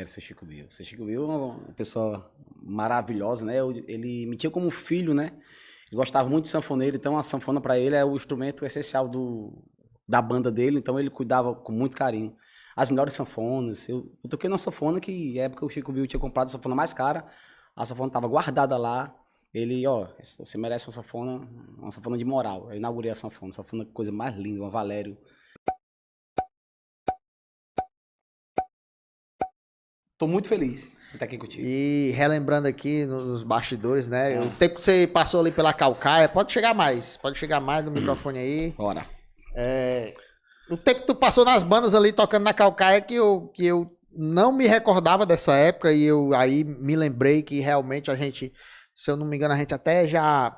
Seu Chico Bill. Seu Chico Bill é uma pessoa maravilhosa, né? Ele me tinha como filho, né? Ele gostava muito de sanfoneiro, então a sanfona para ele é o instrumento essencial da banda dele, então ele cuidava com muito carinho. As melhores sanfonas, eu toquei numa sanfona que, na época, o Chico Bill tinha comprado a sanfona mais cara, a sanfona estava guardada lá. Ele, ó, você merece uma sanfona de moral. Eu inaugurei a sanfona, coisa mais linda, uma Valério. Tô muito feliz de estar aqui contigo. E relembrando aqui nos bastidores, né? O tempo que você passou ali pela Caucaia, pode chegar mais no microfone aí. Bora. O tempo que tu passou nas bandas ali tocando na Caucaia que eu não me recordava dessa época e eu aí me lembrei que realmente a gente, se eu não me engano, a gente até já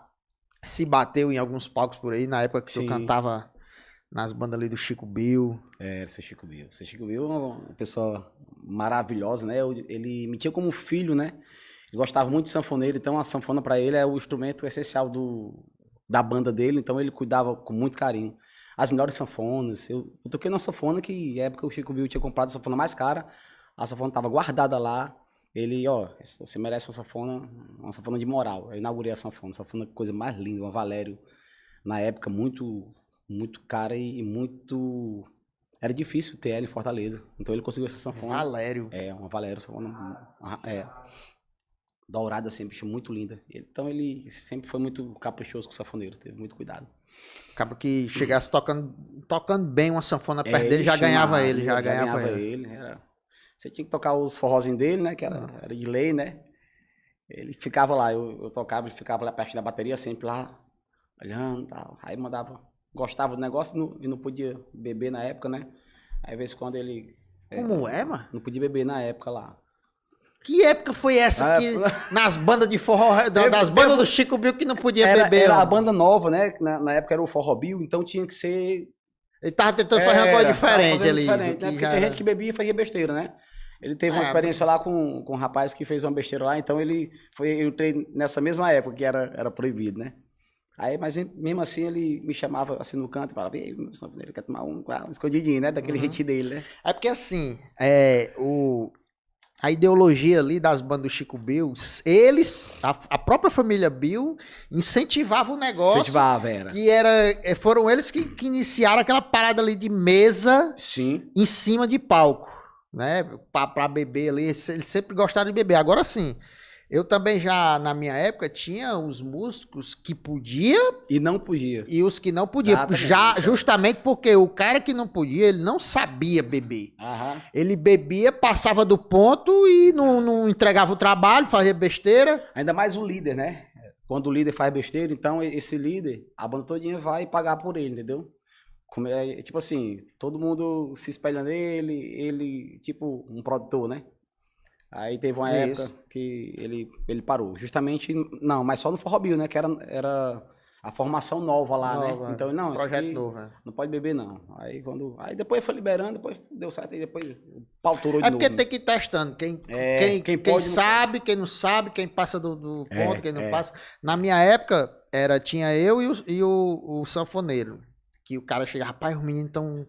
se bateu em alguns palcos por aí, na época que tu cantava nas bandas ali do Chico Bill. Seu Chico Bill. Seu Chico Bill é uma pessoa maravilhosa, né? Ele me tinha como filho, né? Ele gostava muito de sanfoneiro, então a sanfona para ele é o instrumento essencial da banda dele, então ele cuidava com muito carinho. As melhores sanfonas, eu toquei numa sanfona que, na época, o Chico Bill tinha comprado a sanfona mais cara, a sanfona estava guardada lá. Ele, ó, você merece uma sanfona de moral. Eu inaugurei a sanfona, coisa mais linda, uma Valério. Na época, muito cara e muito... Era difícil ter ela em Fortaleza. Então ele conseguiu essa sanfona. Valério. Uma Valério, sanfona... dourada, assim, bicho, muito linda. Então ele sempre foi muito caprichoso com o sanfoneiro, teve muito cuidado. Acaba que chegasse tocando bem uma sanfona perto dele, já ganhava ele. Você tinha que tocar os forrozinhos dele, né, que era de lei, né. Ele ficava lá, eu tocava, ele ficava lá perto da bateria, sempre lá, olhando e tal. Aí mandava, gostava do negócio e não podia beber na época, né. Aí, às vezes, quando ele... Como é, mano? Não podia beber na época lá. Que época foi essa que nas bandas de forró, das bandas do Chico Bill que não podia beber? Era a banda nova, né? Na época era o Forró Bill, então tinha que ser... Ele tava tentando fazer uma coisa diferente ali. Diferente, né? Porque tinha gente que bebia e fazia besteira, né? Ele teve uma experiência lá com um rapaz que fez uma besteira lá, então eu entrei nessa mesma época que era proibido, né? Aí, mas mesmo assim, ele me chamava assim no canto e falava, ei, meu sanfoneiro, quer tomar um escondidinho, né? Daquele hit dele, né? É porque assim, a ideologia ali das bandas do Chico Bill, a própria família Bill incentivava o negócio. Incentivava, era. Foram eles que iniciaram aquela parada ali de mesa em cima de palco, né? Pra beber ali, eles sempre gostaram de beber. Agora sim, eu também já, na minha época, tinha os músicos que podia e não podia. E os que não podiam. Justamente porque o cara que não podia, ele não sabia beber. Ele bebia, passava do ponto e não entregava o trabalho, fazia besteira. Ainda mais o líder, né? Quando o líder faz besteira, então esse líder, a banda todinha vai pagar por ele, entendeu? Tipo assim, todo mundo se espelha nele, ele tipo um produtor, né? Aí teve uma época que ele parou. Justamente, não, mas só no Forró Bill, né? Que era a formação nova lá, né? Então, não, projeto novo, né? Não pode beber, não. Aí depois foi liberando, depois deu certo, aí depois o pau torou de novo. É porque tem que ir testando. Quem sabe, quem não sabe, quem passa do ponto, quem não passa. Na minha época, tinha eu e o sanfoneiro. Que o cara chega, rapaz, os meninos estão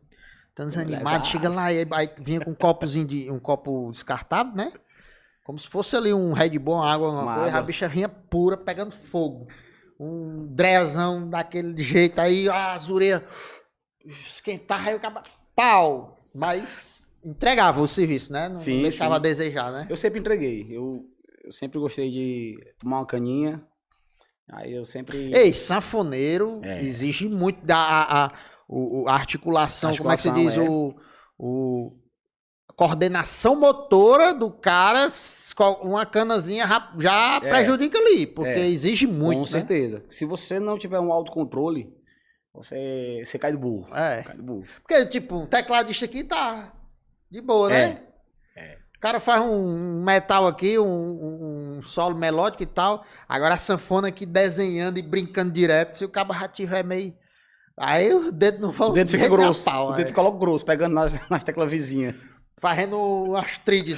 desanimados, chega lá e aí vinha com um copo descartável, né? Como se fosse ali um Red Bull, uma água. A bicha vinha pura, pegando fogo. Um drezão daquele jeito, aí a azureia esquentava, aí o cara, pau! Mas entregava o serviço, né? Não deixava a desejar, né? Eu sempre entreguei. Eu sempre gostei de tomar uma caninha. Aí eu sempre... Ei, sanfoneiro exige muito a articulação, como é que se diz? Coordenação motora do cara, uma canazinha já prejudica ali, porque exige muito. Com certeza. Se você não tiver um autocontrole, você cai do burro. Cai do burro. Porque, tipo, um tecladista aqui tá de boa, né? O cara faz um metal aqui, um solo melódico e tal. Agora a sanfona aqui desenhando e brincando direto, se o cabo já tiver meio... Aí o dedo não vai... O dedo fica grosso. O dedo fica logo grosso, pegando nas teclas vizinhas. Fazendo as trides,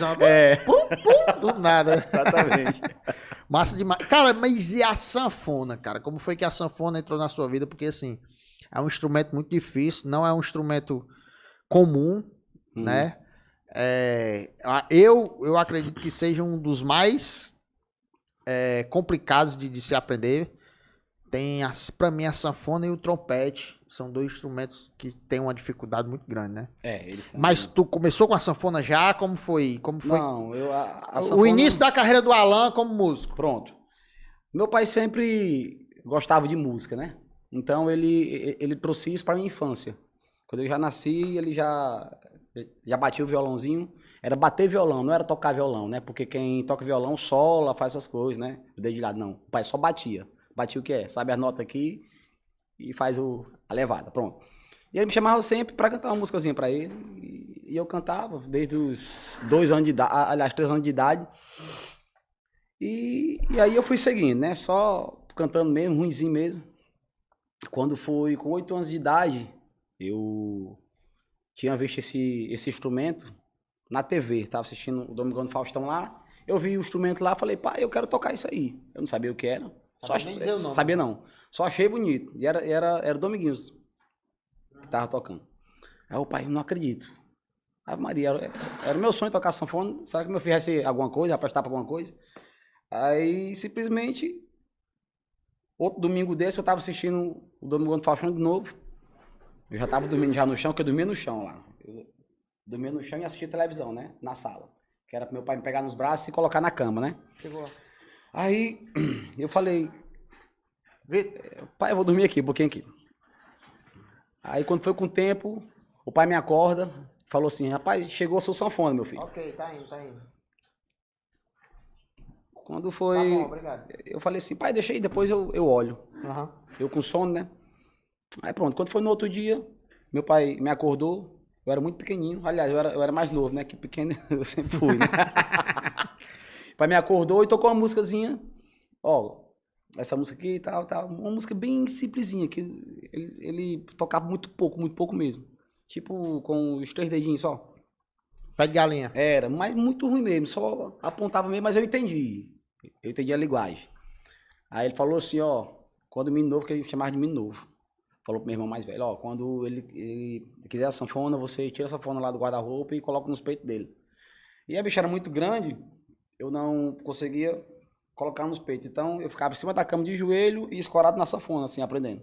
do nada. Exatamente. Massa demais. Cara, mas e a sanfona, cara? Como foi que a sanfona entrou na sua vida? Porque, assim, é um instrumento muito difícil, não é um instrumento comum, né? Eu acredito que seja um dos mais complicados de se aprender. Tem, pra mim, a sanfona e o trompete. São dois instrumentos que têm uma dificuldade muito grande, né? Eles são. Mas tu começou com a sanfona já? Como foi? Não, a sanfona... O início da carreira do Alan como músico. Pronto. Meu pai sempre gostava de música, né? Então ele trouxe isso para minha infância. Quando eu já nasci, ele já batia o violãozinho. Era bater violão, não era tocar violão, né? Porque quem toca violão sola, faz essas coisas, né? O dedilhado, não. O pai só batia. Batia o que é? Sabe as notas aqui e faz a levada, pronto. E ele me chamava sempre para cantar uma músicazinha para ele. E eu cantava desde os 2 anos de idade, aliás, 3 anos de idade. E aí eu fui seguindo, né? Só cantando mesmo, ruinzinho mesmo. Quando foi com 8 anos de idade, eu tinha visto esse instrumento na TV. Tava assistindo o Domingão do Faustão lá. Eu vi o instrumento lá, falei, pai, eu quero tocar isso aí. Eu não sabia o que era. Sabia não. Só achei bonito. E era o Dominguinhos que tava tocando. Aí o pai, eu não acredito. Aí Maria, era o meu sonho tocar sanfona. Será que meu filho vai ser alguma coisa, vai prestar pra alguma coisa? Aí, simplesmente, outro domingo desse, eu tava assistindo o Domingão do Faustão de novo. Eu já tava dormindo já no chão, porque eu dormia no chão lá. Eu dormia no chão e assistia televisão, né? Na sala. Que era pro meu pai me pegar nos braços e colocar na cama, né? Chegou lá. Aí, eu falei, pai, eu vou dormir aqui, um pouquinho aqui. Aí, quando foi com o tempo, o pai me acorda, falou assim, rapaz, chegou a sua sanfona, meu filho. Ok, tá indo. Quando foi... Tá bom, obrigado. Eu falei assim, pai, deixa aí, depois eu olho. Uhum. Eu com sono, né? Aí pronto, quando foi no outro dia, meu pai me acordou, eu era muito pequenininho, aliás, eu era mais novo, né? Que pequeno eu sempre fui, né? O pai me acordou e tocou uma músicazinha, ó, essa música aqui e tal, uma música bem simplesinha, que ele tocava muito pouco mesmo. Tipo, com os 3 dedinhos só. Pé de galinha. Era, mas muito ruim mesmo, só apontava mesmo, mas eu entendi. Eu entendi a linguagem. Aí ele falou assim, ó, quando o menino novo, que ele chamava de menino novo, falou pro meu irmão mais velho, ó, quando ele quiser a sanfona, você tira a sanfona lá do guarda-roupa e coloca nos peitos dele. E a bicha era muito grande, eu não conseguia colocar nos peitos. Então eu ficava em cima da cama de joelho e escorado na sanfona, assim, aprendendo.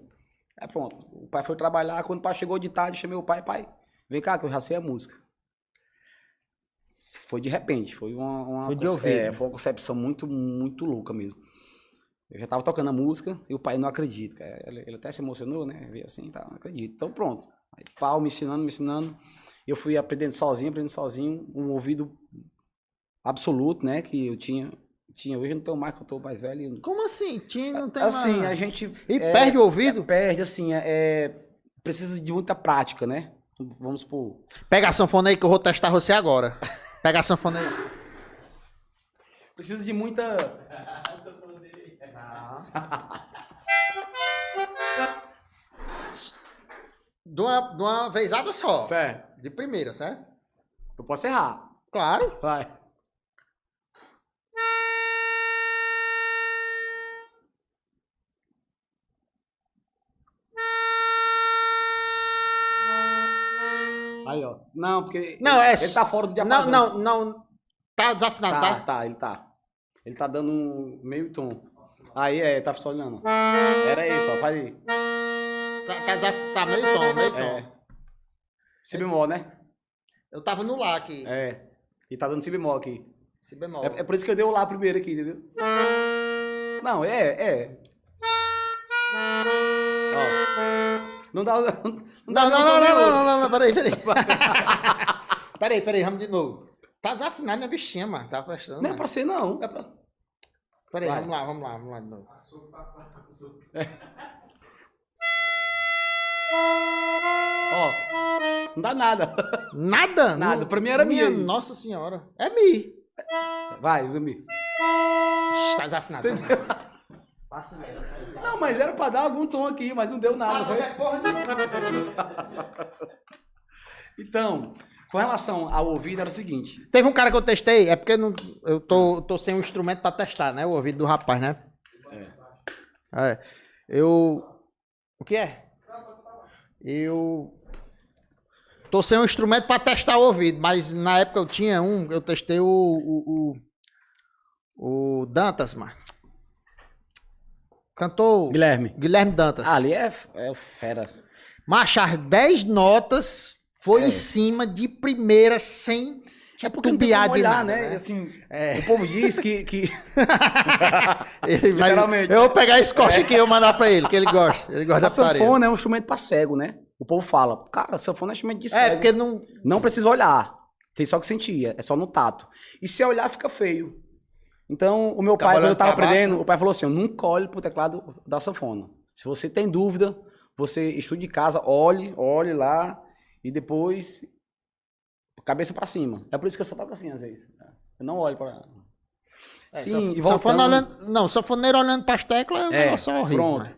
Aí pronto, o pai foi trabalhar, quando o pai chegou de tarde, chamei o pai, vem cá que eu já sei a música. Foi de repente, foi uma concepção muito, muito louca mesmo. Eu já tava tocando a música e o pai não acredita. Ele até se emocionou, né? Veio assim, tá, não acredito. Então pronto. Aí pau, me ensinando. Eu fui aprendendo sozinho, um ouvido absoluto, né? Que eu tinha hoje, eu não tenho mais, que eu tô mais velho. Como assim? Não tem assim, mais... a gente... E perde o ouvido? Perde, assim, precisa de muita prática, né? Vamos supor... Pega a sanfona aí que eu vou testar você agora. Pega a sanfona aí. Precisa de muita... De uma vezada só. Certo. De primeira, certo? Eu posso errar. Claro. Vai. Aí, ó. Não, porque não, ele tá fora do diapasão. Não. Tá desafinado, tá? Tá, ele tá. Ele tá dando um meio tom. Aí, tá só olhando. Era isso, ó. Faz aí. Tá meio tom. Si bemol, né? Eu tava no Lá aqui. E tá dando si bemol aqui. Si bemol. É por isso que eu dei o Lá primeiro aqui, entendeu? Não, Ó. Não dá. Não, peraí, vamos de novo. Tá desafinado minha bichinha, mano. Tá prestando. Não é pra ser, não. É pra... Peraí, vamos lá de novo. Ó, não dá nada. Nada? Nada. Pra mim era Mi. Nossa senhora. É Mi. Vai, Mi. Tá desafinado. Passa mesmo. Não, mas era pra dar algum tom aqui, mas não deu nada. Foi? Então, com relação ao ouvido, era o seguinte. Teve um cara que eu testei, é porque eu tô sem um instrumento pra testar, né? O ouvido do rapaz, né? O que é? Eu tô sem um instrumento pra testar o ouvido, mas na época eu testei o Dantas, mano. Cantor... Guilherme Dantas. Ali é fera. Macho, as 10 notas foi em cima de primeira, sem porque tubiar de nada, né? Assim, o povo diz que... Literalmente. Eu vou pegar esse corte aqui e eu mandar pra ele, que ele gosta. Ele gosta da sanfona é um instrumento pra cego, né? O povo fala, cara, sanfona é instrumento de cego. Porque não precisa olhar. Tem só que sentir, é só no tato. E se olhar, fica feio. Então, o meu pai, quando eu tava aprendendo, o pai falou assim, nunca olhe pro teclado da sanfona. Se você tem dúvida, você estude em casa, olhe lá e depois cabeça pra cima. É por isso que eu só toco assim, às vezes. Eu não olho pra... Sim, e voltando... sanfoneiro olhando pras teclas é um negócio horrível. Pronto. Né?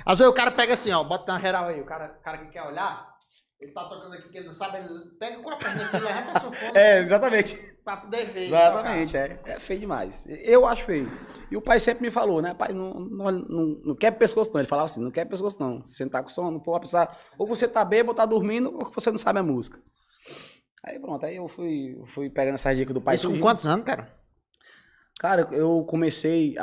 Às vezes o cara pega assim, ó, bota na geral aí, o cara que quer olhar, ele tá tocando aqui que ele não sabe, ele pega com a perna aqui, levanta a sanfona. Exatamente. Pra poder ver. Exatamente, é feio demais. Eu acho feio. E o pai sempre me falou, né, pai, não quer pescoço não. Ele falava assim, não quer pescoço não. Se você não tá com sono, não pode precisar, ou você tá bêbado, ou tá dormindo, ou você não sabe a música. Aí pronto, aí eu fui pegando essa dica do pai. Isso com quantos anos, cara? Cara, eu comecei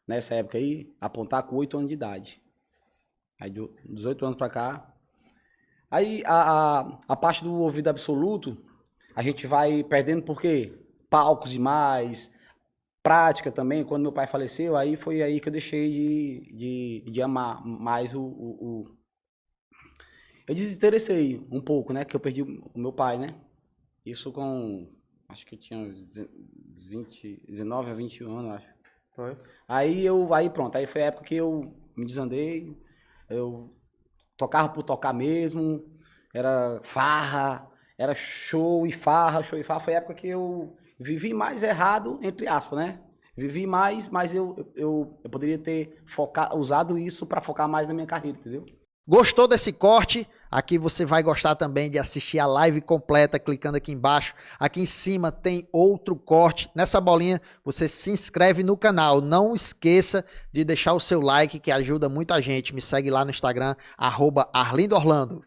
nessa época aí, apontar com 8 anos de idade. Aí dos 8 anos pra cá. Aí a parte do ouvido absoluto, a gente vai perdendo porque palcos demais, prática também. Quando meu pai faleceu, aí foi aí que eu deixei de amar mais eu desinteressei um pouco, né? Que eu perdi o meu pai, né? Isso com... Acho que eu tinha 19 a 21 anos, acho. Foi. Aí pronto. Aí foi a época que eu me desandei. Eu tocava por tocar mesmo. Era farra. Era show e farra, show e farra. Foi a época que eu vivi mais errado, entre aspas, né? Vivi mais, mas eu poderia ter usado isso para focar mais na minha carreira, entendeu? Gostou desse corte? Aqui você vai gostar também de assistir a live completa clicando aqui embaixo. Aqui em cima tem outro corte. Nessa bolinha você se inscreve no canal. Não esqueça de deixar o seu like que ajuda muito a gente. Me segue lá no Instagram, @ArlindoOrlando.